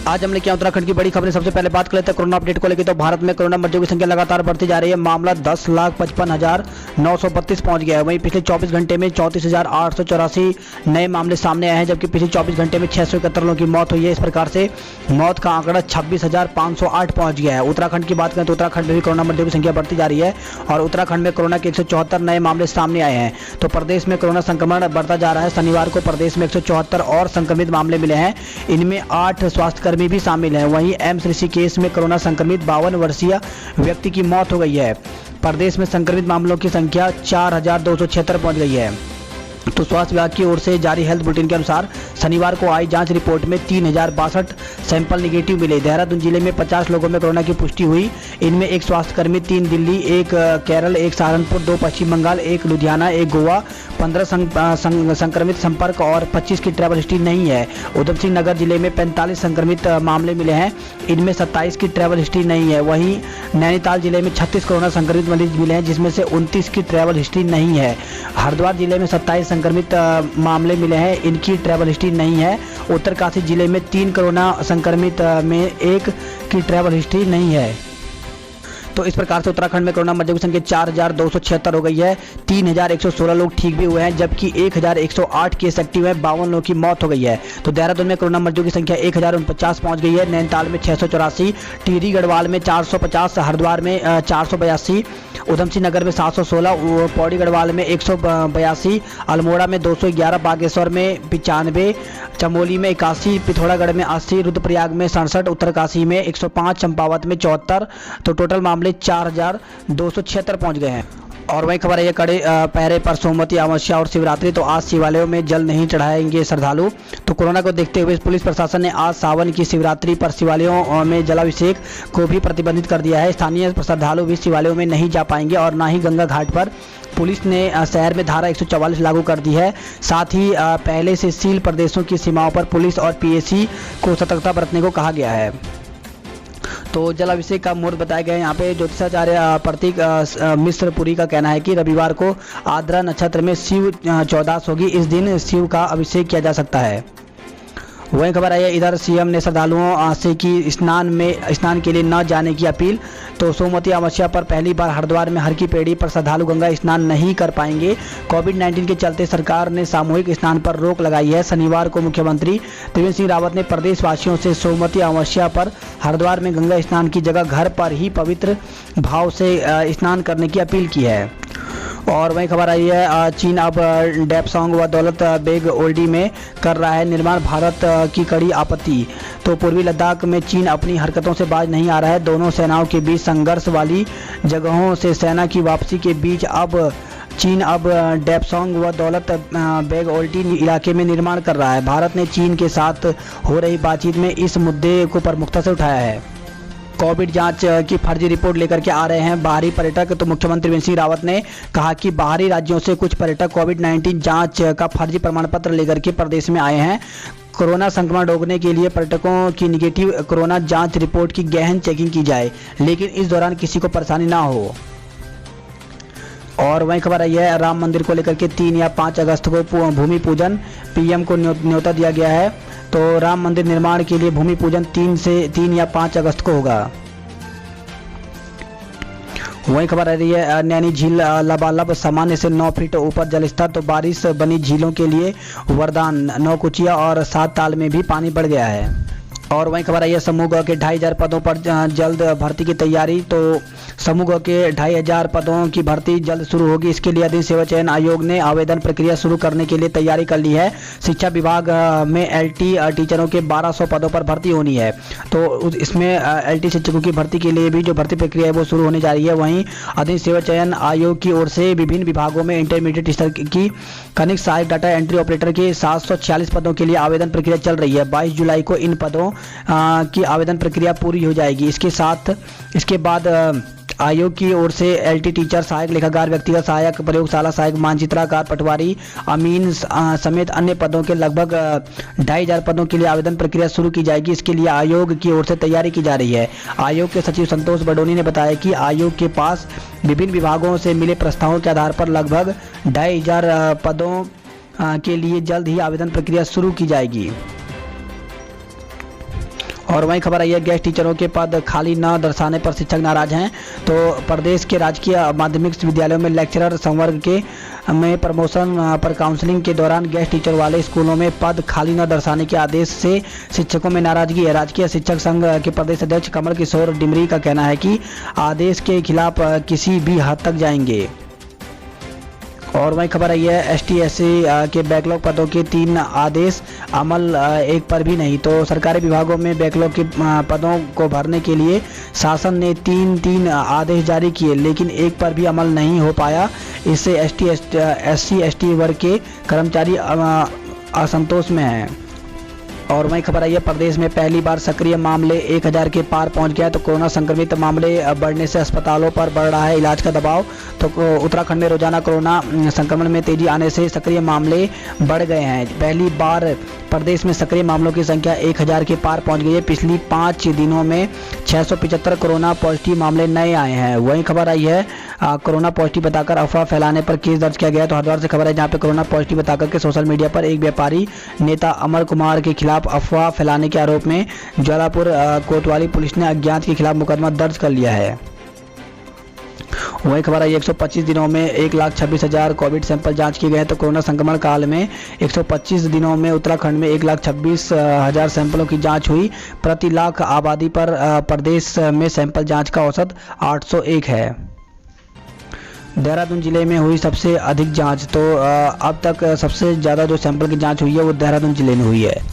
आज हम लेके आए उत्तराखंड की बड़ी खबरें। सबसे पहले बात कर लेते हैं कोरोना अपडेट को लेकर। तो भारत में कोरोना मरीजों की संख्या लगातार बढ़ती जा रही है। मामला 10,55,932 पहुंच गया है। वहीं पिछले 24 घंटे में 34,884 नए मामले सामने आए हैं, जबकि पिछले 24 घंटे में 671 लोगों की मौत हुई है। इस प्रकार से मौत का आंकड़ा 26,508 पहुंच गया है। उत्तराखंड की बात करें तो उत्तराखंड में भी कोरोना मरीजों की संख्या बढ़ती जा रही है और उत्तराखंड में कोरोना के 174 नए मामले सामने आए हैं। तो प्रदेश में कोरोना संक्रमण बढ़ता जा रहा है। शनिवार को प्रदेश में 174 और संक्रमित मामले मिले हैं। इनमें 8 स्वास्थ्यकर्मी भी शामिल हैं। वहीं एम्स ऋषिकेश में कोरोना संक्रमित 52 वर्षीय व्यक्ति की मौत हो गई है। प्रदेश में संक्रमित मामलों की संख्या 4,276 पहुंच गई है। तो स्वास्थ्य विभाग की ओर से जारी हेल्थ बुलेटिन के अनुसार शनिवार को आई जांच रिपोर्ट में 3,062 सैंपल निगेटिव मिले। देहरादून जिले में 50 लोगों में कोरोना की पुष्टि हुई। इनमें 1 स्वास्थ्यकर्मी, 3 दिल्ली, 1 केरल, 1 सहारनपुर, 2 पश्चिम बंगाल, 1 लुधियाना, 1 गोवा, 15 संक्रमित संपर्क और 25 की ट्रैवल हिस्ट्री नहीं है। उधम सिंह नगर जिले में 45 संक्रमित मामले मिले हैं। इनमें 27 की ट्रैवल हिस्ट्री नहीं है। वहीं नैनीताल जिले में 36 कोरोना संक्रमित मरीज मिले हैं, जिसमें से 29 की ट्रैवल हिस्ट्री नहीं है। हरिद्वार जिले में 27 संक्रमित मामले मिले हैं, इनकी ट्रैवल हिस्ट्री नहीं है। उत्तरकाशी जिले में 3 कोरोना संक्रमित में 1 की ट्रैवल हिस्ट्री नहीं है। तो इस प्रकार से उत्तराखंड में कोरोना मरीजों की संख्या 4,276 हो गई है। 3,116 लोग ठीक भी हुए हैं, जबकि 1,108 केस एक्टिव है। 52 लोगों की मौत हो गई है। तो देहरादून में कोरोना मरीजों की संख्या 1,049 पहुंच गई है। नैनीताल में 684, टिहरी गढ़वाल में 450, हरिद्वार में 482, उधम सिंह नगर में 716, पौड़ी गढ़वाल में 182, अल्मोड़ा में 211, बागेश्वर में 95, चमोली में 81, पिथौरागढ़ में 80, रुद्रप्रयाग में 67, उत्तरकाशी में 105, चंपावत में 74। तो टोटल मामले 4,276 पहुंच गए हैं। और वही खबर है, ये कड़े पहरे पर सोमवती अमावस्या और शिवरात्रि। तो आज शिवालयों में जल नहीं चढ़ाएंगे श्रद्धालु। तो कोरोना को देखते हुए पुलिस प्रशासन ने आज सावन की शिवरात्रि पर शिवालयों में जलाभिषेक को भी प्रतिबंधित कर दिया है। स्थानीय श्रद्धालु भी शिवालयों में नहीं जा पाएंगे और ना ही गंगा घाट पर। पुलिस ने शहर में धारा 144 लागू कर दी है। साथ ही पहले से सील प्रदेशों की सीमाओं पर पुलिस और पीएसी को सतर्कता बरतने को कहा गया है। तो जलाभिषेक का मुहूर्त बताया गया है। यहाँ पे ज्योतिषाचार्य प्रतीक मिश्रपुरी का कहना है कि रविवार को आद्रा नक्षत्र में शिव चौदास होगी। इस दिन शिव का अभिषेक किया जा सकता है। वही खबर आई है, इधर सीएम ने श्रद्धालुओं से की स्नान के लिए न जाने की अपील। तो सोमवती अमावस्या पर पहली बार हरिद्वार में हर की पेड़ी पर श्रद्धालु गंगा स्नान नहीं कर पाएंगे। कोविड-19 के चलते सरकार ने सामूहिक स्नान पर रोक लगाई है। शनिवार को मुख्यमंत्री त्रिवेंद्र सिंह रावत ने प्रदेशवासियों से सोमवती अमावस्या पर हरिद्वार में गंगा स्नान की जगह घर पर ही पवित्र भाव से स्नान करने की अपील की है। और वही खबर आई है, चीन अब डेपसोंग व दौलत बेग ओल्डी में कर रहा है निर्माण, भारत की कड़ी आपत्ति। तो पूर्वी लद्दाख में चीन अपनी हरकतों से बाज नहीं आ रहा है। दोनों सेनाओं के बीच संघर्ष वाली जगहों से सेना की वापसी के बीच अब चीन डेपसोंग व दौलत बेग ओल्डी इलाके में निर्माण कर रहा है। भारत ने चीन के साथ हो रही बातचीत में इस मुद्दे को प्रमुखता से उठाया है। कोविड जांच की फर्जी रिपोर्ट लेकर के आ रहे हैं बाहरी पर्यटक। तो मुख्यमंत्री त्रिवेंद्र सिंह रावत ने कहा कि बाहरी राज्यों से कुछ पर्यटक कोविड-19 जांच का फर्जी प्रमाण पत्र लेकर के प्रदेश में आए हैं। कोरोना संक्रमण रोकने के लिए पर्यटकों की निगेटिव कोरोना जांच रिपोर्ट की गहन चेकिंग की जाए, लेकिन इस दौरान किसी को परेशानी ना हो। और वही खबर आई है, राम मंदिर को लेकर के 3 या 5 अगस्त को भूमि पूजन, पीएम को न्योता दिया गया है। तो राम मंदिर निर्माण के लिए भूमि पूजन 3 या 5 अगस्त को होगा। वही खबर आ रही है, नैनी झील लबालब सामान्य से 9 फीट ऊपर जलस्तर। तो बारिश बनी झीलों के लिए वरदान। 9 कुचिया और 7 ताल में भी पानी बढ़ गया है। और वहीं खबर आई है, समूह ग के 2,500 पदों पर जल्द भर्ती की तैयारी। तो समूह ग के 2,500 पदों की भर्ती जल्द शुरू होगी। इसके लिए अधीन सेवा चयन आयोग ने आवेदन प्रक्रिया शुरू करने के लिए तैयारी कर ली है। शिक्षा विभाग में एलटी टीचरों के 1,200 पदों पर भर्ती होनी है। तो इसमें एलटी शिक्षकों की भर्ती के लिए भी जो भर्ती प्रक्रिया है वो शुरू होने जा रही है। वहीं अधीन सेवा चयन आयोग की ओर से विभिन्न विभागों में इंटरमीडिएट स्तर की कनिष्ठ सहायक डाटा एंट्री ऑपरेटर के 746 पदों के लिए आवेदन प्रक्रिया चल रही है। 22 जुलाई को इन पदों की आवेदन प्रक्रिया पूरी हो जाएगी। इसके बाद आयोग की ओर से एलटी टीचर, सहायक लेखाकार, व्यक्तिगत सहायक, प्रयोगशाला सहायक, मानचित्रकार, पटवारी, अमीन समेत अन्य पदों के लगभग 2,500 पदों के लिए आवेदन प्रक्रिया शुरू की जाएगी। इसके लिए आयोग की ओर से तैयारी की जा रही है। आयोग के सचिव संतोष बडोनी ने बताया कि आयोग के पास विभिन्न विभागों से मिले प्रस्तावों के आधार पर लगभग 2,500 पदों के लिए जल्द ही आवेदन प्रक्रिया शुरू की जाएगी। और वहीं खबर आई है गेस्ट टीचरों के पद खाली न दर्शाने पर शिक्षक नाराज हैं। तो प्रदेश के राजकीय माध्यमिक विद्यालयों में लेक्चरर संवर्ग के में प्रमोशन पर काउंसलिंग के दौरान गेस्ट टीचर वाले स्कूलों में पद खाली न दर्शाने के आदेश से शिक्षकों में नाराजगी है। राजकीय शिक्षक संघ के प्रदेश अध्यक्ष कमल किशोर डिमरी का कहना है कि आदेश के खिलाफ किसी भी हद तक जाएंगे। और वहीं खबर आई है ST/SC के बैकलॉग पदों के 3 आदेश अमल, एक पर भी नहीं। तो सरकारी विभागों में बैकलॉग के पदों को भरने के लिए शासन ने 3 आदेश जारी किए, लेकिन एक पर भी अमल नहीं हो पाया। इससे SC/ST वर्ग के कर्मचारी असंतोष में हैं। और वहीं खबर आई है प्रदेश में पहली बार सक्रिय मामले 1000 के पार पहुंच गया। तो कोरोना संक्रमित मामले बढ़ने से अस्पतालों पर बढ़ रहा है इलाज का दबाव। तो उत्तराखंड में रोजाना कोरोना संक्रमण में तेजी आने से सक्रिय मामले बढ़ गए हैं। पहली बार प्रदेश में सक्रिय मामलों की संख्या 1000 के पार पहुंच गई है। पिछली 5 दिनों में 675 कोरोना पॉजिटिव मामले नए आए हैं। वहीं खबर आई है कोरोना पॉजिटिव बताकर अफवाह फैलाने पर केस दर्ज किया गया। तो हरिद्वार से खबर है जहां पे कोरोना पॉजिटिव बताकर के सोशल मीडिया पर एक व्यापारी नेता अमर कुमार के खिलाफ अफवाह फैलाने के आरोप में ज्वालापुर कोतवाली पुलिस ने अज्ञात के खिलाफ मुकदमा दर्ज कर लिया है। वही खबर है 125 दिनों में 1,26,000 कोविड सैंपल जांच किए गए। तो कोरोना संक्रमण काल में 125 दिनों में उत्तराखंड में 1,26,000 सैंपलों की जांच हुई। प्रति लाख आबादी पर प्रदेश में सैंपल जांच का औसत 801 है। देहरादून जिले में हुई सबसे अधिक जांच। तो अब तक सबसे ज़्यादा जो सैंपल की जांच हुई है वो देहरादून जिले में हुई है।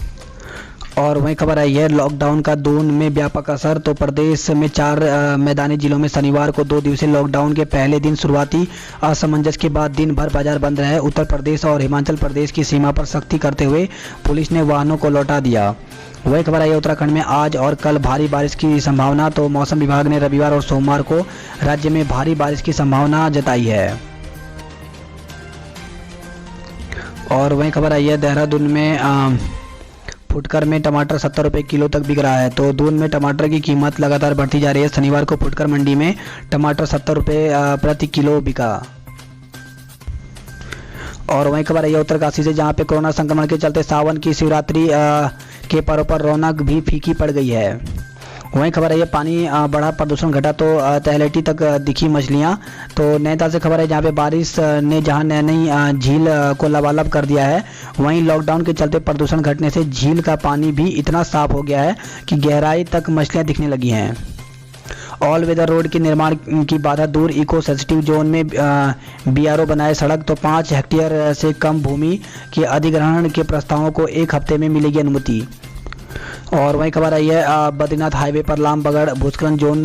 और वहीं खबर आई है लॉकडाउन का दून में व्यापक असर। तो प्रदेश में 4 मैदानी जिलों में शनिवार को 2 दिवसीय लॉकडाउन के पहले दिन शुरुआती असमंजस के बाद दिन भर बाजार बंद रहे। उत्तर प्रदेश और हिमाचल प्रदेश की सीमा पर सख्ती करते हुए पुलिस ने वाहनों को लौटा दिया। वही खबर आई है उत्तराखंड में आज और कल भारी बारिश की संभावना। तो मौसम विभाग ने रविवार और सोमवार को राज्य में भारी बारिश की संभावना जताई है। और वहीं खबर आई है देहरादून में फुटकर में टमाटर 70 रुपये किलो तक बिक रहा है। तो दून में टमाटर की कीमत लगातार बढ़ती जा रही है। शनिवार को फुटकर मंडी में टमाटर 70 रुपये प्रति किलो बिका। और वहीं खबर आई है उत्तरकाशी से जहां पे कोरोना संक्रमण के चलते सावन की शिवरात्रि के पर्व पर रौनक भी फीकी पड़ गई है। वहीं खबर है पानी बढ़ा, प्रदूषण घटा। तो तहलेटी तक दिखी मछलियां। तो नैनीताल से खबर है जहां पे बारिश ने जहां नई झील को लबालब कर दिया है, वहीं लॉकडाउन के चलते प्रदूषण घटने से झील का पानी भी इतना साफ हो गया है कि गहराई तक मछलियां दिखने लगी हैं। ऑल वेदर रोड के निर्माण की बाधा दूर। इको सेंसिटिव जोन में BRO बनाए सड़क। तो 5 हेक्टेयर से कम भूमि के अधिग्रहण के प्रस्तावों को 1 हफ्ते में मिलेगी अनुमति। और वहीं खबर आई है बद्रीनाथ हाईवे पर लामबगड़ भूस्खलन जोन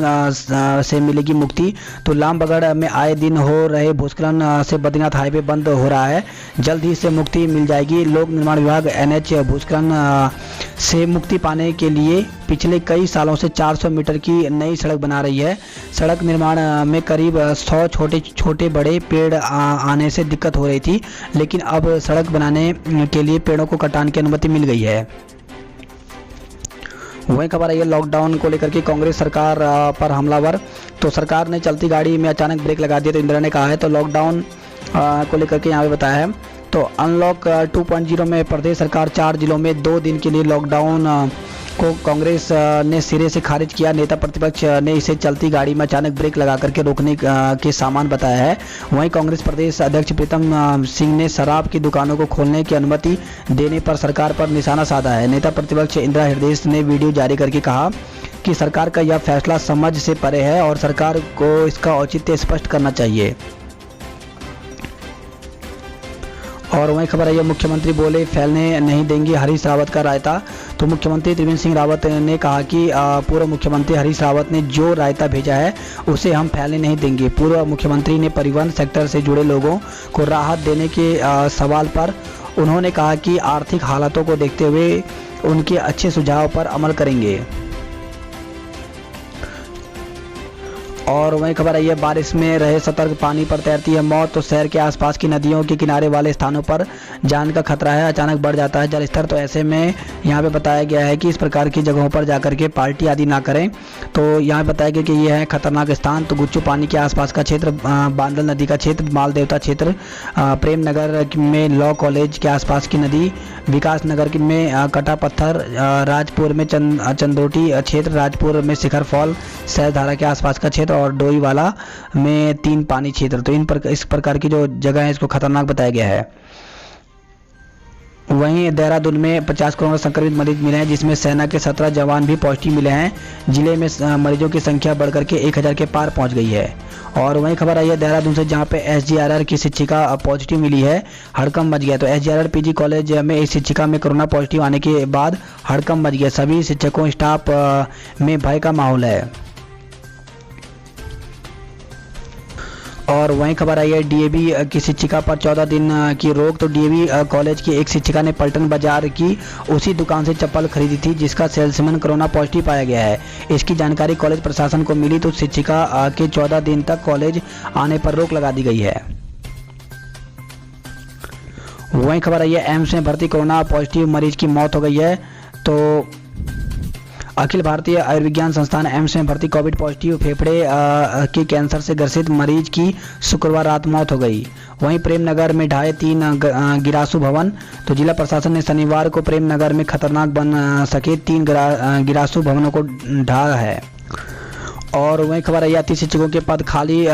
से मिलेगी मुक्ति। तो लामबगड़ में आए दिन हो रहे भूस्खलन से बद्रीनाथ हाईवे बंद हो रहा है, जल्द ही से मुक्ति मिल जाएगी। लोक निर्माण विभाग NH भूस्खलन से मुक्ति पाने के लिए पिछले कई सालों से 400 मीटर की नई सड़क बना रही है। सड़क निर्माण में करीब 100 छोटे बड़े पेड़ आने से दिक्कत हो रही थी, लेकिन अब सड़क बनाने के लिए पेड़ों को कटाने की अनुमति मिल गई है। वहीं खबर आई है लॉकडाउन को लेकर के कांग्रेस सरकार पर हमलावर। तो सरकार ने चलती गाड़ी में अचानक ब्रेक लगा दिया। तो इंदिरा ने कहा है। तो लॉकडाउन को लेकर के यहाँ पे बताया है। तो अनलॉक 2.0 में प्रदेश सरकार 4 जिलों में 2 दिन के लिए लॉकडाउन को कांग्रेस ने सिरे से खारिज किया। नेता प्रतिपक्ष ने इसे चलती गाड़ी में अचानक ब्रेक लगा करके रोकने के सामान बताया है। वहीं कांग्रेस प्रदेश अध्यक्ष प्रीतम सिंह ने शराब की दुकानों को खोलने की अनुमति देने पर सरकार पर निशाना साधा है। नेता प्रतिपक्ष इंदिरा हृदयेश ने वीडियो जारी करके कहा कि सरकार का यह फैसला समझ से परे है और सरकार को इसका औचित्य स्पष्ट करना चाहिए। और वहीं खबर है मुख्यमंत्री बोले फैलने नहीं देंगे हरीश रावत का रायता। तो मुख्यमंत्री त्रिवेंद्र सिंह रावत ने कहा कि पूर्व मुख्यमंत्री हरीश रावत ने जो रायता भेजा है उसे हम फैलने नहीं देंगे। पूर्व मुख्यमंत्री ने परिवहन सेक्टर से जुड़े लोगों को राहत देने के सवाल पर उन्होंने कहा कि आर्थिक हालातों को देखते हुए उनके अच्छे सुझाव पर अमल करेंगे। और वहीं खबर आई है, बारिश में रहे सतर्क, पानी पर तैरती है मौत। तो शहर के आसपास की नदियों के किनारे वाले स्थानों पर जान का खतरा है, अचानक बढ़ जाता है जलस्तर। तो ऐसे में यहाँ पे बताया गया है कि इस प्रकार की जगहों पर जाकर के पार्टी आदि ना करें। तो यहाँ बताया गया कि ये है खतरनाक स्थान। तो गुच्चू पानी के आसपास का क्षेत्र, बांदल नदी का क्षेत्र, माल देवता क्षेत्र, प्रेम नगर में लॉ कॉलेज के आसपास की नदी, विकास नगर में कटा पत्थर, राजपुर में चंदोटी क्षेत्र, राजपुर में शिखर फॉल, सैलधारा के आसपास का क्षेत्र और डोईवाला में 3 पानी क्षेत्र। तो इस प्रकार की जो जगह है इसको खतरनाक बताया गया है। वहीं देहरादून में 50 कोरोना संक्रमित मरीज मिले हैं, जिसमें सेना के 17 जवान भी पॉजिटिव मिले हैं। जिले में मरीजों की संख्या बढ़कर के 1000 के पार पहुंच गई है। और वहीं खबर आई है देहरादून से, जहां पे SGRR की शिक्षिका पॉजिटिव मिली है, हड़कंप मच गया। तो SGRR PG कॉलेज में इस शिक्षिका में कोरोना पॉजिटिव आने के बाद हड़कंप मच गया। सभी शिक्षकों स्टाफ में भय का माहौल है। और वहीं खबर आई है DAV की शिक्षिका पर 14 दिन की रोक। तो DAV कॉलेज की एक शिक्षिका ने पलटन बाजार की उसी दुकान से चप्पल खरीदी थी जिसका सेल्समैन कोरोना पॉजिटिव पाया गया है। इसकी जानकारी कॉलेज प्रशासन को मिली तो शिक्षिका के 14 दिन तक कॉलेज आने पर रोक लगा दी गई है। वहीं खबर आई है एम्स में भर्ती कोरोना पॉजिटिव मरीज की मौत हो गई है। तो अखिल भारतीय आयुर्विज्ञान संस्थान एम्स में भर्ती कोविड पॉजिटिव फेफड़े के कैंसर से ग्रसित मरीज की शुक्रवार रात मौत हो गई। वहीं प्रेम नगर में ढाए 3 गिरासू भवन। तो जिला प्रशासन ने शनिवार को प्रेम नगर में खतरनाक बन सके 3 गिरासू भवनों को ढाया है। और वहीं खबर आई, 30 शिक्षकों के पद खाली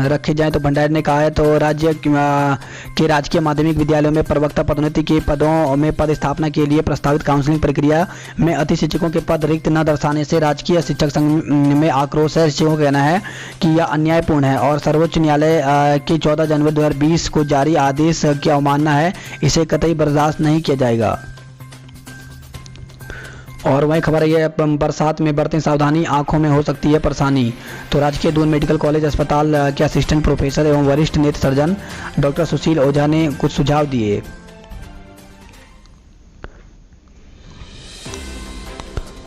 रखे जाएं। तो भंडारी ने कहा है तो राज्य के राजकीय माध्यमिक विद्यालयों में प्रवक्ता पदोन्नति के पदों में पद स्थापना के लिए प्रस्तावित काउंसलिंग प्रक्रिया में अति शिक्षकों के पद रिक्त न दर्शाने से राजकीय शिक्षक संघ में आक्रोश है। शिक्षकों का कहना है कि यह अन्यायपूर्ण है और सर्वोच्च न्यायालय के 14 जनवरी 2020 को जारी आदेश की अवमानना है, इसे कतई बर्दाश्त नहीं किया जाएगा। और वही खबर है, बरसात में बरतें सावधानी, आंखों में हो सकती है परेशानी। तो राजकीय दून मेडिकल कॉलेज अस्पताल के असिस्टेंट प्रोफेसर एवं वरिष्ठ नेत्र सर्जन डॉक्टर सुशील ओझा ने कुछ सुझाव दिए।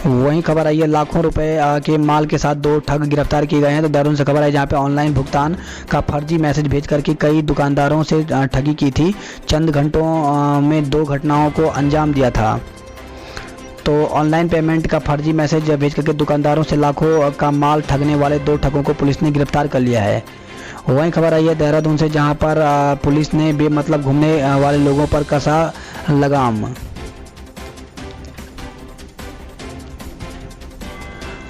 वहीं खबर आई है, लाखों रुपए के माल के साथ 2 ठग गिरफ्तार किए गए हैं। तो देहरादून से खबर है, जहां पे ऑनलाइन भुगतान का फर्जी मैसेज भेज करके कई दुकानदारों से ठगी की थी। चंद घंटों में 2 घटनाओं को अंजाम दिया था। तो ऑनलाइन पेमेंट का फर्जी मैसेज भेज करके दुकानदारों से लाखों का माल ठगने वाले 2 ठगों को पुलिस ने गिरफ्तार कर लिया है। वहीं खबर आई है देहरादून से, जहां पर पुलिस ने बेमतलब घूमने वाले लोगों पर कसा लगाम।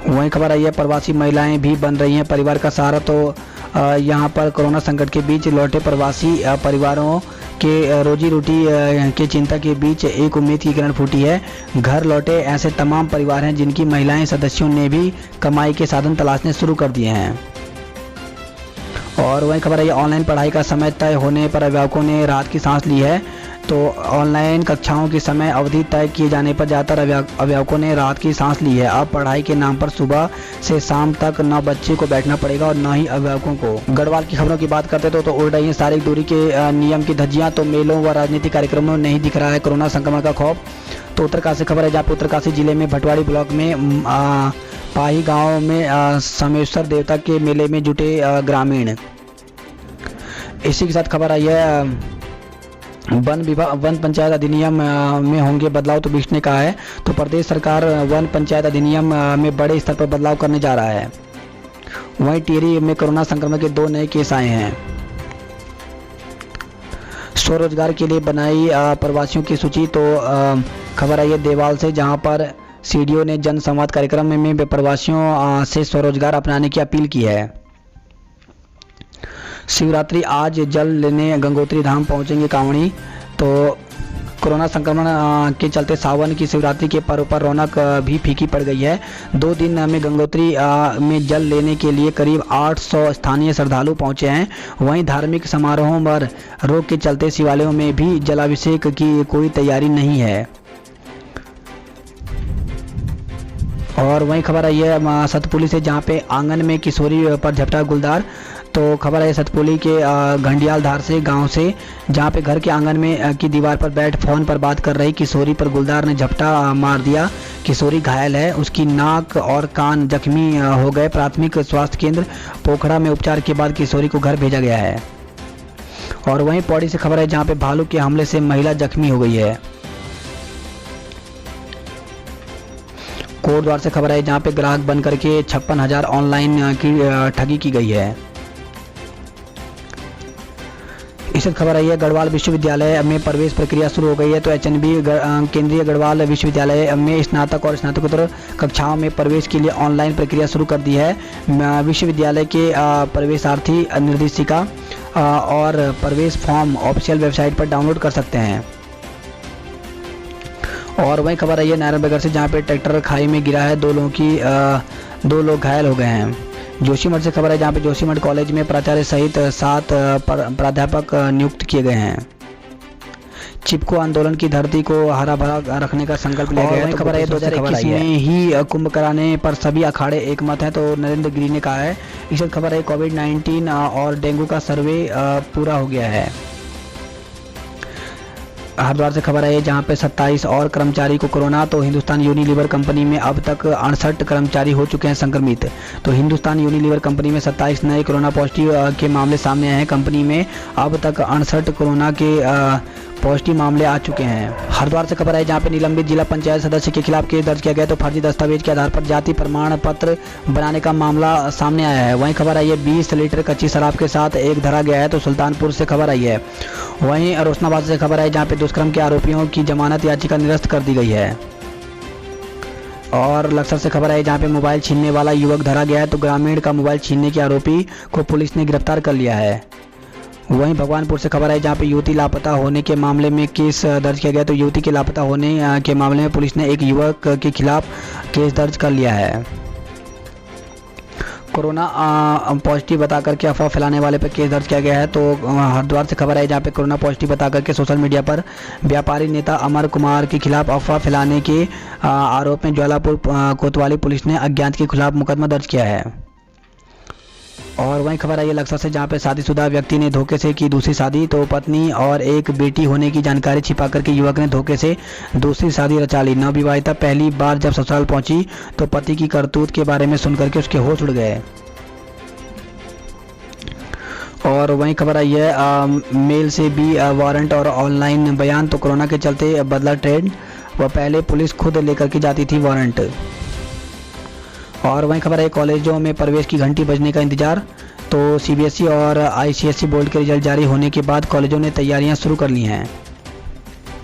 वहीं खबर आई है, प्रवासी महिलाएं भी बन रही हैं परिवार का सहारा। तो यहां पर कोरोना संकट के बीच लौटे प्रवासी परिवारों के रोजी रोटी के चिंता के बीच एक उम्मीद की किरण फूटी है। घर लौटे ऐसे तमाम परिवार हैं जिनकी महिलाएं सदस्यों ने भी कमाई के साधन तलाशने शुरू कर दिए हैं। और वहीं खबर है, ऑनलाइन पढ़ाई का समय तय होने पर अभिभावकों ने राहत की सांस ली है। तो ऑनलाइन कक्षाओं की समय अवधि तय किए जाने पर ज़्यादातर अभिभावकों ने राहत की सांस ली है। अब पढ़ाई के नाम पर सुबह से शाम तक न बच्चे को बैठना पड़ेगा और न ही अभिभावकों को। गढ़वाल की खबरों की बात करते तो उड़ रही है शारीरिक दूरी के नियम की धज्जियां। तो मेलों व राजनीतिक कार्यक्रमों में नहीं दिख रहा है कोरोना संक्रमण का खौफ। तो उत्तरकाशी खबर है, जहाँ पे उत्तरकाशी जिले में भटवाड़ी ब्लॉक में पाही गाँव में सोमेश्वर देवता के मेले में जुटे ग्रामीण। इसी के साथ खबर आई है, वन पंचायत अधिनियम में होंगे बदलाव। तो बीच ने कहा है तो प्रदेश सरकार वन पंचायत अधिनियम में बड़े स्तर पर बदलाव करने जा रहा है। वहीं टिहरी में कोरोना संक्रमण के 2 नए केस आए हैं। स्वरोजगार के लिए बनाई प्रवासियों की सूची। तो खबर आई है देवाल से, जहां पर CDO ने जन संवाद कार्यक्रम में प्रवासियों से स्वरोजगार अपनाने की अपील की है। शिवरात्रि आज जल लेने गंगोत्री धाम पहुंचेंगे कांवड़ी। तो कोरोना संक्रमण के चलते सावन की शिवरात्रि के पर्व पर रौनक भी फीकी पड़ गई है। 2 दिन में गंगोत्री में जल लेने के लिए करीब 800 स्थानीय श्रद्धालु पहुंचे हैं। वहीं धार्मिक समारोहों पर रोक के चलते शिवालयों में भी जलाभिषेक की कोई तैयारी नहीं है। और वहीं खबर आई है सतपुली से, जहां पे आंगन में किशोरी पर झपटा गुलदार। तो खबर है सतपुली के घंडियाल धार से गांव से, जहां पे घर के आंगन में की दीवार पर बैठ फोन पर बात कर रही किशोरी पर गुलदार ने झपटा मार दिया। किशोरी घायल है, उसकी नाक और कान जख्मी हो गए। प्राथमिक स्वास्थ्य केंद्र पोखरा में उपचार के बाद किशोरी को घर भेजा गया है। और वहीं पौड़ी से खबर है जहां पे भालू के हमले से महिला जख्मी हो गई है। कोटद्वार से खबर है जहां पे ग्राहक बन करके 56,000 ऑनलाइन की ठगी की गई है। इस खबर आई है गढ़वाल विश्वविद्यालय में प्रवेश प्रक्रिया शुरू हो गई है। तो एचएनबी केंद्रीय गढ़वाल विश्वविद्यालय में स्नातक और स्नातकोत्तर कक्षाओं में प्रवेश के लिए ऑनलाइन प्रक्रिया शुरू कर दी है। विश्वविद्यालय के प्रवेशार्थी निर्देशिका और प्रवेश फॉर्म ऑफिशियल वेबसाइट पर डाउनलोड कर सकते हैं। और वही खबर आई है नारायणनगर से जहां पे ट्रैक्टर खाई में गिरा है, दो लोग घायल हो गए हैं। जोशीमठ से खबर है जहां पे जोशीमठ कॉलेज में प्राचार्य सहित 7 प्राध्यापक नियुक्त किए गए हैं। चिपको आंदोलन की धरती को हरा भरा रखने का संकल्प लिया गया है। तो खबर है 2021 में ही कुंभ कराने पर सभी अखाड़े एकमत है, तो नरेंद्र गिरी ने कहा है। इस खबर है कोविड-19 और डेंगू का सर्वे पूरा हो गया है। हरिद्वार से खबर है जहां पे 27 और कर्मचारी को कोरोना। तो हिंदुस्तान यूनिलीवर कंपनी में अब तक 68 कर्मचारी हो चुके हैं संक्रमित। तो हिंदुस्तान यूनिलीवर कंपनी में 27 नए कोरोना पॉजिटिव के मामले सामने आए हैं। कंपनी में अब तक 68 कोरोना के पॉजिटिव मामले आ चुके हैं। हरिद्वार से खबर है जहां पे निलंबित जिला पंचायत सदस्य के खिलाफ केस दर्ज किया गया। तो फर्जी दस्तावेज के आधार पर जाति प्रमाण पत्र बनाने का मामला सामने आया है। वहीं खबर आई है 20 लीटर कच्ची शराब के साथ एक धरा गया है। तो सुल्तानपुर से खबर आई है। वहीं रोशनाबाद से खबर है जहां पे दुष्कर्म के आरोपियों की जमानत याचिका निरस्त कर दी गई है। और लक्सर से खबर है जहां पे मोबाइल छीनने वाला युवक धरा गया है। तो ग्रामीण का मोबाइल छीनने के आरोपी को पुलिस ने गिरफ्तार कर लिया है। वहीं भगवानपुर से खबर है जहां पे युवती लापता होने के मामले में केस दर्ज किया गया। तो युवती के लापता होने के मामले में पुलिस ने एक युवक के खिलाफ केस दर्ज कर लिया है। कोरोना पॉजिटिव बता करके अफवाह फैलाने वाले पर केस दर्ज किया गया है। तो हरिद्वार से खबर है जहां पे कोरोना पॉजिटिव बता करके सोशल मीडिया पर व्यापारी नेता अमर कुमार के खिलाफ अफवाह फैलाने के आरोप में ज्वालापुर कोतवाली पुलिस ने अज्ञात के खिलाफ मुकदमा दर्ज किया है। और वहीं खबर आई है लक्सर से जहां पे शादीशुदा व्यक्ति ने धोखे से की दूसरी शादी। तो पत्नी और एक बेटी होने की जानकारी छिपा करके युवक ने धोखे से दूसरी शादी रचा ली। नवविवाहिता पहली बार जब ससुराल पहुंची तो पति की करतूत के बारे में सुनकर के उसके होश उड़ गए। और वहीं खबर आई है मेल से भी वारंट और ऑनलाइन बयान। तो कोरोना के चलते बदला ट्रेंड, वह पहले पुलिस खुद लेकर के जाती थी वारंट। और वहीं खबर है कॉलेजों में प्रवेश की घंटी बजने का इंतजार। तो सीबीएसई और आईसीएसई बोर्ड के रिजल्ट जारी होने के बाद कॉलेजों ने तैयारियां शुरू कर ली हैं।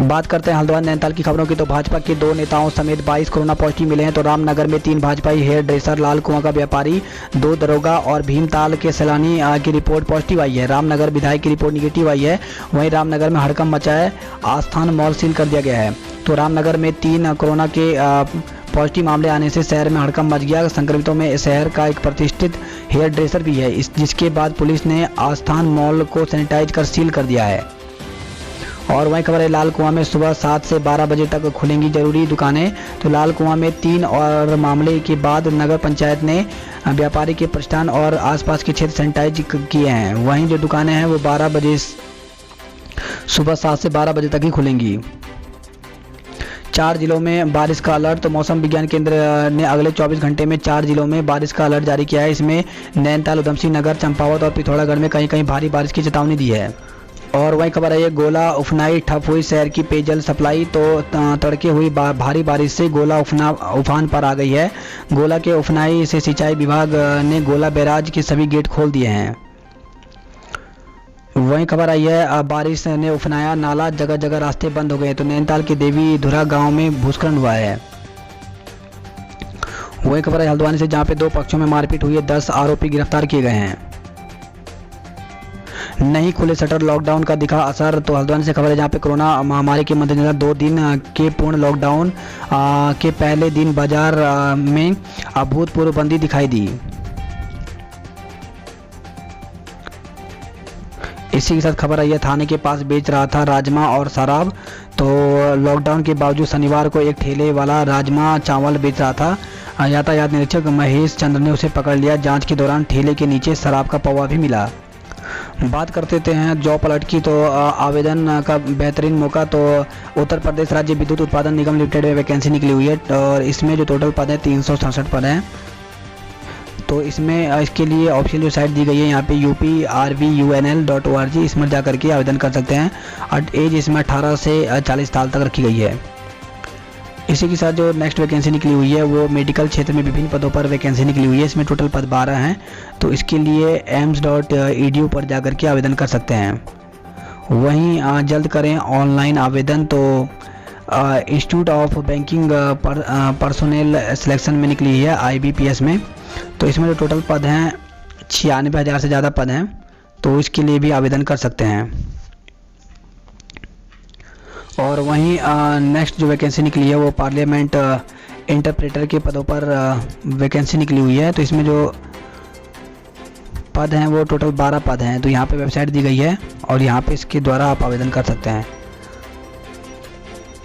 बात करते हैं हल्द्वानी नैनीताल की खबरों की। तो भाजपा के 2 नेताओं समेत 22 कोरोना पॉजिटिव मिले हैं। तो रामनगर में 3 भाजपाई हेयर ड्रेसर, लाल कुआं का व्यापारी, 2 दरोगा और भीमताल के सैलानी की रिपोर्ट पॉजिटिव आई है। रामनगर विधायक की रिपोर्ट निगेटिव आई है। वहीं रामनगर में हड़कंप मचा है, आस्थान मॉल सील कर दिया गया है। तो रामनगर में 3 कोरोना के पॉजिटिव मामले आने से शहर में हड़कंप मच गया। संक्रमितों में शहर का एक प्रतिष्ठित हेयर ड्रेसर भी है, जिसके बाद पुलिस ने आस्थान मॉल को सैनिटाइज कर सील कर दिया है। और वहीं खबर है लाल कुआं में सुबह 7 से 12 बजे तक खुलेंगी जरूरी दुकानें। तो लाल कुआं में 3 और मामले के बाद नगर पंचायत ने व्यापारी के प्रतिष्ठान और आसपास के क्षेत्र सैनिटाइज किए हैं। वहीं जो दुकानें हैं वो 12 बजे सुबह 7 से 12 बजे तक ही खुलेंगी। 4 जिलों में बारिश का अलर्ट। तो मौसम विज्ञान केंद्र ने अगले 24 घंटे में 4 जिलों में बारिश का अलर्ट जारी किया है। इसमें नैनीताल, उधमसिंह नगर, चंपावत और पिथौरागढ़ में कहीं कहीं भारी बारिश की चेतावनी दी है। और वहीं खबर है ये गोला उफनाई ठप हुई शहर की पेयजल सप्लाई। तो तड़के हुई भारी बारिश से गोला उफान पर आ गई है। गोला के उफनाई से सिंचाई विभाग ने गोला बैराज के सभी गेट खोल दिए हैं। वहीं खबर आई है बारिश ने उफनाया नाला, जगह जगह रास्ते बंद हो गए। तो नैनीताल के देवी धुरा गांव में भूस्खलन हुआ है। वहीं खबर है हल्द्वानी से जहां पे 2 पक्षों में मारपीट हुई है, 10 आरोपी गिरफ्तार किए गए हैं। नहीं खुले शटर, लॉकडाउन का दिखा असर। तो हल्द्वानी से खबर है जहां पे कोरोना महामारी के मद्देनजर 2 दिन के पूर्ण लॉकडाउन के पहले दिन बाजार में अभूतपूर्व बंदी दिखाई दी। इसी के साथ खबर आई है थाने के पास बेच रहा था राजमा और शराब। तो लॉकडाउन के बावजूद शनिवार को एक ठेले वाला राजमा चावल बेच रहा था। यातायात निरीक्षक महेश चंद्र ने उसे पकड़ लिया। जांच के दौरान ठेले के नीचे शराब का पौवा भी मिला। बात करते हैं जॉब अलर्ट की, तो आवेदन का बेहतरीन मौका। तो उत्तर प्रदेश राज्य विद्युत उत्पादन निगम लिमिटेड में वैकेंसी निकली हुई है और इसमें जो टोटल पद है 367 पद हैं। तो इसमें इसके लिए ऑफिशियल वेबसाइट दी गई है यहाँ पे uprvunl.org, इसमें जा करके आवेदन कर सकते हैं। और एज इसमें 18 से 40 साल तक रखी गई है। इसी के साथ जो नेक्स्ट वैकेंसी निकली हुई है वो मेडिकल क्षेत्र में विभिन्न पदों पर वैकेंसी निकली हुई है। इसमें टोटल पद 12 हैं। तो इसके लिए aims.edu पर जाकर के आवेदन कर सकते हैं। वहीं जल्द करें ऑनलाइन आवेदन। तो institute of banking personnel selection में निकली है IBPS में। तो इसमें जो टोटल पद हैं 96,000 से ज़्यादा पद हैं। तो इसके लिए भी आवेदन कर सकते हैं। और वहीं नेक्स्ट जो वैकेंसी निकली है वो पार्लियामेंट इंटरप्रेटर के पदों पर वैकेंसी निकली हुई है। तो इसमें जो पद हैं वो टोटल 12 पद हैं। तो यहाँ पे वेबसाइट दी गई है और यहाँ पे इसके द्वारा आप आवेदन कर सकते हैं।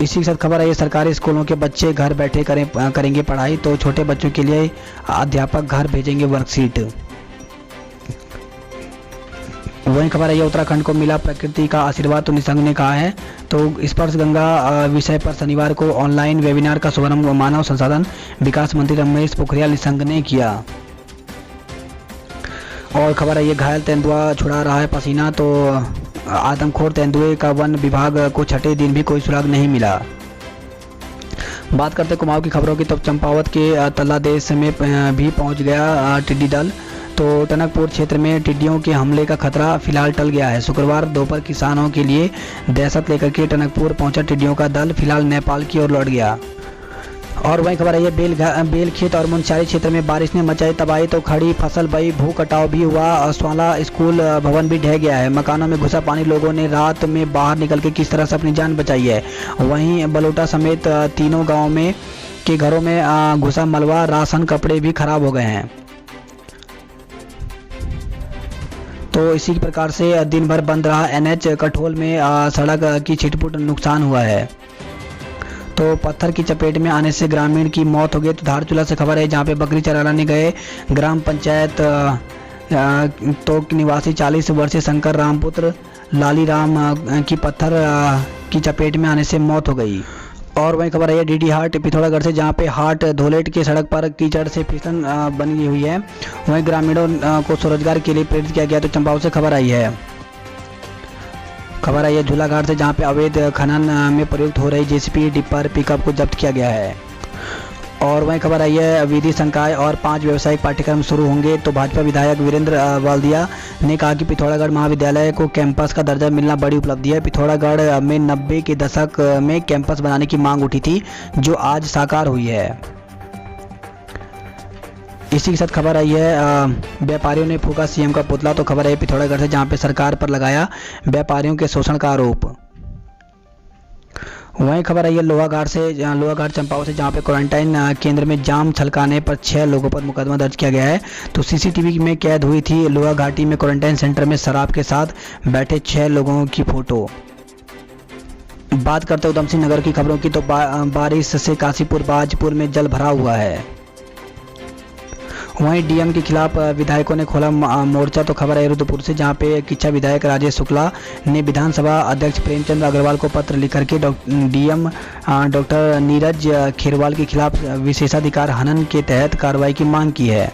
इसी के साथ खबर है, सरकारी स्कूलों के बच्चे घर बैठे करेंगे पढ़ाई। तो छोटे बच्चों के लिए अध्यापक घर भेजेंगे वर्कशीट। वही खबर है, उत्तराखंड को मिला प्रकृति का आशीर्वाद। तो निशंक ने कहा है। तो स्पर्श गंगा विषय पर शनिवार को ऑनलाइन वेबिनार का शुभारंभ मानव संसाधन विकास मंत्री रमेश पोखरियाल निशंक ने किया। और खबर है, ये घायल तेंदुआ छुड़ा रहा है पसीना। तो आदमखोर तेंदुए का वन विभाग को छठे दिन भी कोई सुराग नहीं मिला। बात करते कुमाऊं की खबरों की, तो चंपावत के तल्लादेश में भी पहुंच गया टिड्डी दल। तो टनकपुर क्षेत्र में टिड्डियों के हमले का खतरा फिलहाल टल गया है। शुक्रवार दोपहर किसानों के लिए दहशत लेकर के टनकपुर पहुंचा टिड्डियों का दल फिलहाल नेपाल की ओर लौट गया। और वही खबर है, बेल खेत और मुनस्यारी क्षेत्र में बारिश ने मचाई तबाही। तो खड़ी फसल बही, भू कटाव भी हुआ और स्वाला स्कूल भवन भी ढह गया है। मकानों में घुसा पानी, लोगों ने रात में बाहर निकल के किस तरह से अपनी जान बचाई है। वहीं बलोटा समेत तीनों गाँव में के घरों में घुसा मलबा, राशन कपड़े भी खराब हो गए हैं। तो इसी प्रकार से दिन भर बंद रहा NH कठोल में सड़क की छिटपुट नुकसान हुआ है। तो पत्थर की चपेट में आने से ग्रामीण की मौत हो गई। तो धारचूला से खबर है, जहां पे बकरी चराने गए ग्राम पंचायत तो निवासी 40 वर्षीय शंकर रामपुत्र लाली राम की पत्थर की चपेट में आने से मौत हो गई। और वही खबर है, DD हाट पिथौरागढ़ से, जहां पे हाट धोलेट की सड़क पर कीचड़ से फिसलन बनी हुई है। वहीं ग्रामीणों को स्वरोजगार के लिए प्रेरित किया गया। तो चंपावत से खबर आई है। खबर आई है झूलाघाट से, जहां पे अवैध खनन में प्रयुक्त हो रही JCB डिपर पिकअप को जब्त किया गया है। और वहीं खबर आई है, विधि संकाय और 5 व्यावसायिक पाठ्यक्रम शुरू होंगे। तो भाजपा विधायक वीरेंद्र वाल्दिया ने कहा कि पिथौरागढ़ महाविद्यालय को कैंपस का दर्जा मिलना बड़ी उपलब्धि है। पिथौरागढ़ में 90 के दशक में कैंपस बनाने की मांग उठी थी, जो आज साकार हुई है। इसी के साथ खबर आई है, व्यापारियों ने फूका CM का पुतला। तो खबर है पिथौरागढ़ से, जहां पे सरकार पर लगाया व्यापारियों के शोषण का आरोप। वहीं खबर आई है लोहाघाट चंपावत से, जहां पे क्वारंटाइन केंद्र में जाम छलकाने पर 6 लोगों पर मुकदमा दर्ज किया गया है। तो CCTV में कैद हुई थी लोहाघाटी में क्वारंटाइन सेंटर में शराब के साथ बैठे 6 लोगों की फोटो। बात करते उधम सिंह नगर की खबरों की, तो बारिश से काशीपुर बाजपुर में जल भरा हुआ है। वहीं DM के खिलाफ विधायकों ने खोला मोर्चा। तो खबर है रुद्रपुर से, जहां पे किच्छा विधायक राजेश शुक्ला ने विधानसभा अध्यक्ष प्रेमचंद अग्रवाल को पत्र लिख करके DM डॉक्टर नीरज खेरवाल के खिलाफ विशेषाधिकार हनन के तहत कार्रवाई की मांग की है।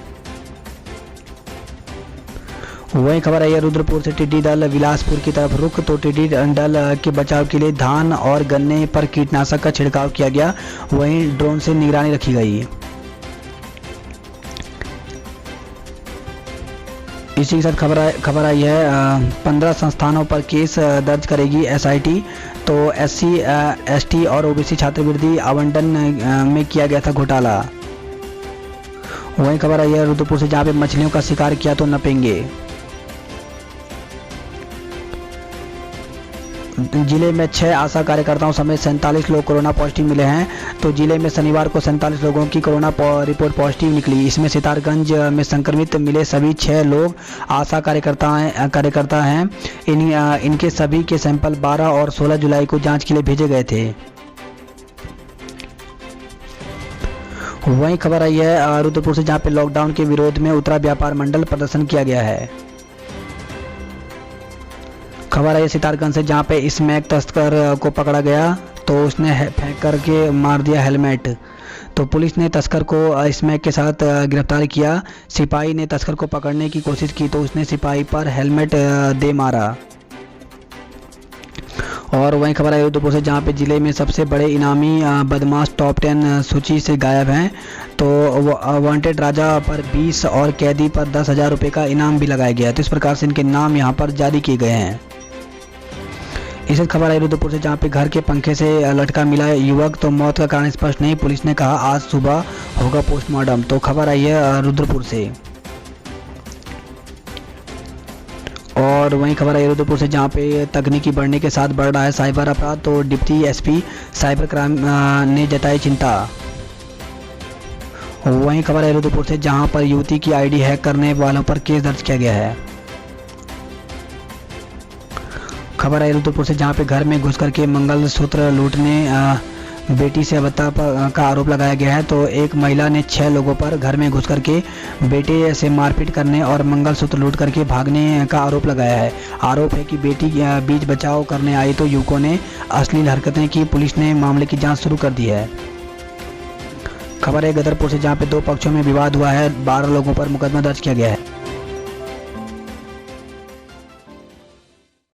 वही खबर है रुद्रपुर से, टिड्डी दल बिलासपुर की तरफ रुख। तो टिड्डी दल के बचाव के लिए धान और गन्ने पर कीटनाशक का छिड़काव किया गया। वहीं ड्रोन से निगरानी रखी गई। इसी के साथ खबर आई है, 15 संस्थानों पर केस दर्ज करेगी SIT। तो SC ST और OBC छात्रवृत्ति आवंटन में किया गया था घोटाला। वहीं खबर आई है रुद्रपुर से, जहां पे मछलियों का शिकार किया तो नपेंगे। जिले में 6 आशा कार्यकर्ताओं समेत 47 लोग कोरोना पॉजिटिव मिले हैं। तो जिले में शनिवार को 47 लोगों की कोरोना रिपोर्ट पॉजिटिव निकली। इसमें सितारगंज में संक्रमित मिले सभी 6 लोग आशा कार्यकर्ता हैं। इनके सभी के सैंपल 12 और 16 जुलाई को जांच के लिए भेजे गए थे। वहीं खबर आई है रुद्रपुर से, जहां पे लॉकडाउन के विरोध में उत्तरा व्यापार मंडल प्रदर्शन किया गया है। खबर आई है सितारगंज से, जहां पे स्मैक तस्कर को पकड़ा गया तो उसने फेंक करके मार दिया हेलमेट। तो पुलिस ने तस्कर को स्मैक के साथ गिरफ्तार किया। सिपाही ने तस्कर को पकड़ने की कोशिश की तो उसने सिपाही पर हेलमेट दे मारा। और वहीं खबर आई रुद्रपुर से, जहाँ पे जिले में सबसे बड़े इनामी बदमाश टॉप 10 सूची से गायब हैं। तो वांटेड राजा पर 20 और कैदी पर 10,000 रुपये का इनाम भी लगाया गया है। तो इस प्रकार से इनके नाम यहाँ पर जारी किए गए हैं। इसी खबर आई रुद्रपुर से, जहाँ पे घर के पंखे से लटका मिला युवक, तो मौत का कारण स्पष्ट नहीं, पुलिस ने कहा आज सुबह होगा पोस्टमार्टम। तो खबर आई है रुद्रपुर से। और वहीं खबर आई रुद्रपुर से, जहाँ पे तकनीकी बढ़ने के साथ बढ़ रहा है साइबर अपराध। तो डिप्टी एसपी साइबर क्राइम ने जताई चिंता। वहीं खबर आई रुद्रपुर से, जहाँ पर युवती की आईडी हैक करने वालों पर केस दर्ज किया गया है। खबर आई रुद्रपुर से, जहाँ पे घर में घुस करके मंगलसूत्र लूटने बेटी से हत्या का आरोप लगाया गया है। तो एक महिला ने 6 लोगों पर घर में घुस करके बेटे से मारपीट करने और मंगलसूत्र लूट करके भागने का आरोप लगाया है। आरोप है कि बेटी बीच बचाव करने आई तो युवकों ने अश्लील हरकतें की। पुलिस ने मामले की जांच शुरू कर दी है। खबर है गदरपुर से, जहां पे 2 पक्षों में विवाद हुआ है, 12 लोगों पर मुकदमा दर्ज किया गया है।